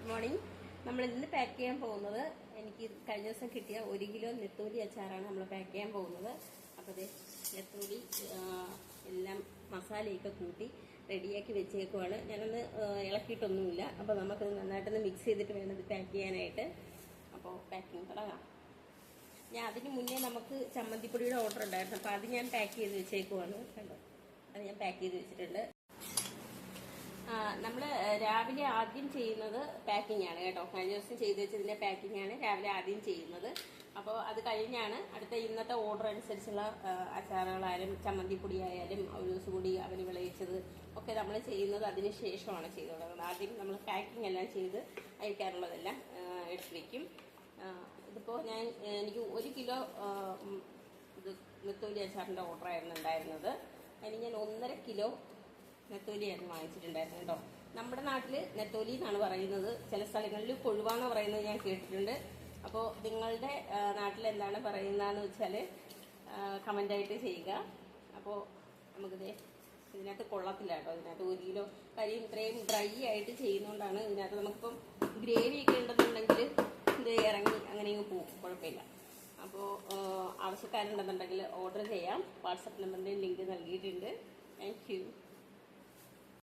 Morning. നമ്മൾ ഇന്ന് pack ചെയ്യാൻ പോകുന്നത് എനിക്ക് കഴിഞ്ഞ ദിവസം കിട്ടിയ 1 കിലോ നെത്തോലി അച്ചാറാണ് നമ്മൾ പാക്ക് ചെയ്യാൻ പോകുന്നത്. അപ്പോൾ ഇത് നെത്തോലി എല്ലാം മസാലയൊക്കെ കൂട്ടി റെഡിയാക്കി വെച്ചേക്കുവാണ്. ഞാനൊന്ന് ഇളക്കിയിട്ടൊന്നുമില്ല. അപ്പോൾ നമുക്കത് നന്നായിട്ടൊന്ന് മിക്സ് ചെയ്തിട്ട് വേണം ഇത് പാക്ക് ചെയ്യാനായിട്ട്. അപ്പോൾ പാക്കിങ് തുടങ്ങാം. ഞാൻ അതിന് മുന്നേ നമുക്ക് ചമ്മന്തിപ്പൊടിയുടെ ഓർഡർ ഉണ്ടായിരുന്നു. അപ്പോൾ അത് ഞാൻ പാക്ക് ചെയ്ത് വെച്ചേക്കുവാണ്. കണ്ടോ, അത് ഞാൻ പാക്ക് ചെയ്ത് വെച്ചിട്ടുണ്ട്. നമ്മൾ രാവിലെ ആദ്യം ചെയ്യുന്നത് പാക്കിംഗ് ആണ് കേട്ടോ. കഴിഞ്ഞ ദിവസം ചെയ്ത് വെച്ചതിൻ്റെ പാക്കിംഗ് ആണ് രാവിലെ ആദ്യം ചെയ്യുന്നത്. അപ്പോൾ അത് കഴിഞ്ഞാണ് അടുത്ത ഇന്നത്തെ ഓർഡർ അനുസരിച്ചുള്ള അച്ചാറുകളായാലും ചമ്മന്തിപ്പൊടി ആയാലും ഒരു ദിവസം കൂടി അവന് വിളയിച്ചത് ഒക്കെ നമ്മൾ ചെയ്യുന്നത് അതിന് ശേഷമാണ് ചെയ്തു തുടങ്ങുന്നത്. ആദ്യം നമ്മൾ പാക്കിംഗ് എല്ലാം ചെയ്ത് അയക്കാനുള്ളതെല്ലാം എടുത്ത് വയ്ക്കും. ഇതിപ്പോൾ എനിക്ക് 1 കിലോ ഇത് നെത്തോലി അച്ചാറിൻ്റെ ഓർഡറായിരുന്നു ഉണ്ടായിരുന്നത്. അതിന് ഞാൻ 1.5 കിലോ നെത്തോലിയായിരുന്നു വാങ്ങിച്ചിട്ടുണ്ടായിരുന്നു കേട്ടോ. നമ്മുടെ നാട്ടിൽ നെത്തോലി എന്നാണ് പറയുന്നത്, ചില സ്ഥലങ്ങളിൽ കൊഴുവാന്ന് പറയുന്നത് ഞാൻ കേട്ടിട്ടുണ്ട്. അപ്പോൾ നിങ്ങളുടെ നാട്ടിൽ എന്താണ് പറയുന്നതെന്ന് വെച്ചാൽ കമൻ്റായിട്ട് ചെയ്യുക. അപ്പോൾ നമുക്കിത് ഇതിനകത്ത് കൊള്ളത്തില്ല കേട്ടോ. ഇതിനകത്ത് 1 കിലോ കാര്യം ഇത്രയും ഡ്രൈ ആയിട്ട് ചെയ്യുന്നതുകൊണ്ടാണ്. ഇതിനകത്ത് നമുക്കിപ്പം ഗ്രേവി ഒക്കെ ഉണ്ടെന്നുണ്ടെങ്കിൽ ഇത് ഇറങ്ങി അങ്ങനെയും പോകും, കുഴപ്പമില്ല. അപ്പോൾ ആവശ്യക്കാരുണ്ടെന്നുണ്ടെങ്കിൽ ഓർഡർ ചെയ്യാം. വാട്സപ്പ് നമ്പറിൻ്റെ ലിങ്ക് നൽകിയിട്ടുണ്ട്. Thank you.